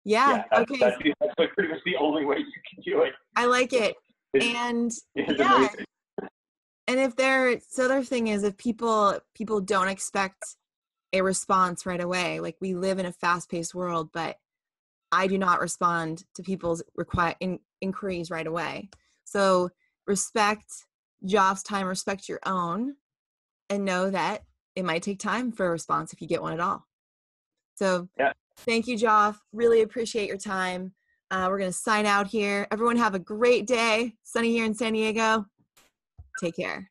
That's like pretty much the only way you can do it. I like it. And amazing. And if the other thing is, if people don't expect a response right away, like we live in a fast-paced world, but I do not respond to people's inquiries right away. So respect Geoff's time, respect your own, and know that it might take time for a response if you get one at all. So thank you, Geoff. Really appreciate your time. We're going to sign out here. Everyone have a great day. Sunny here in San Diego. Take care.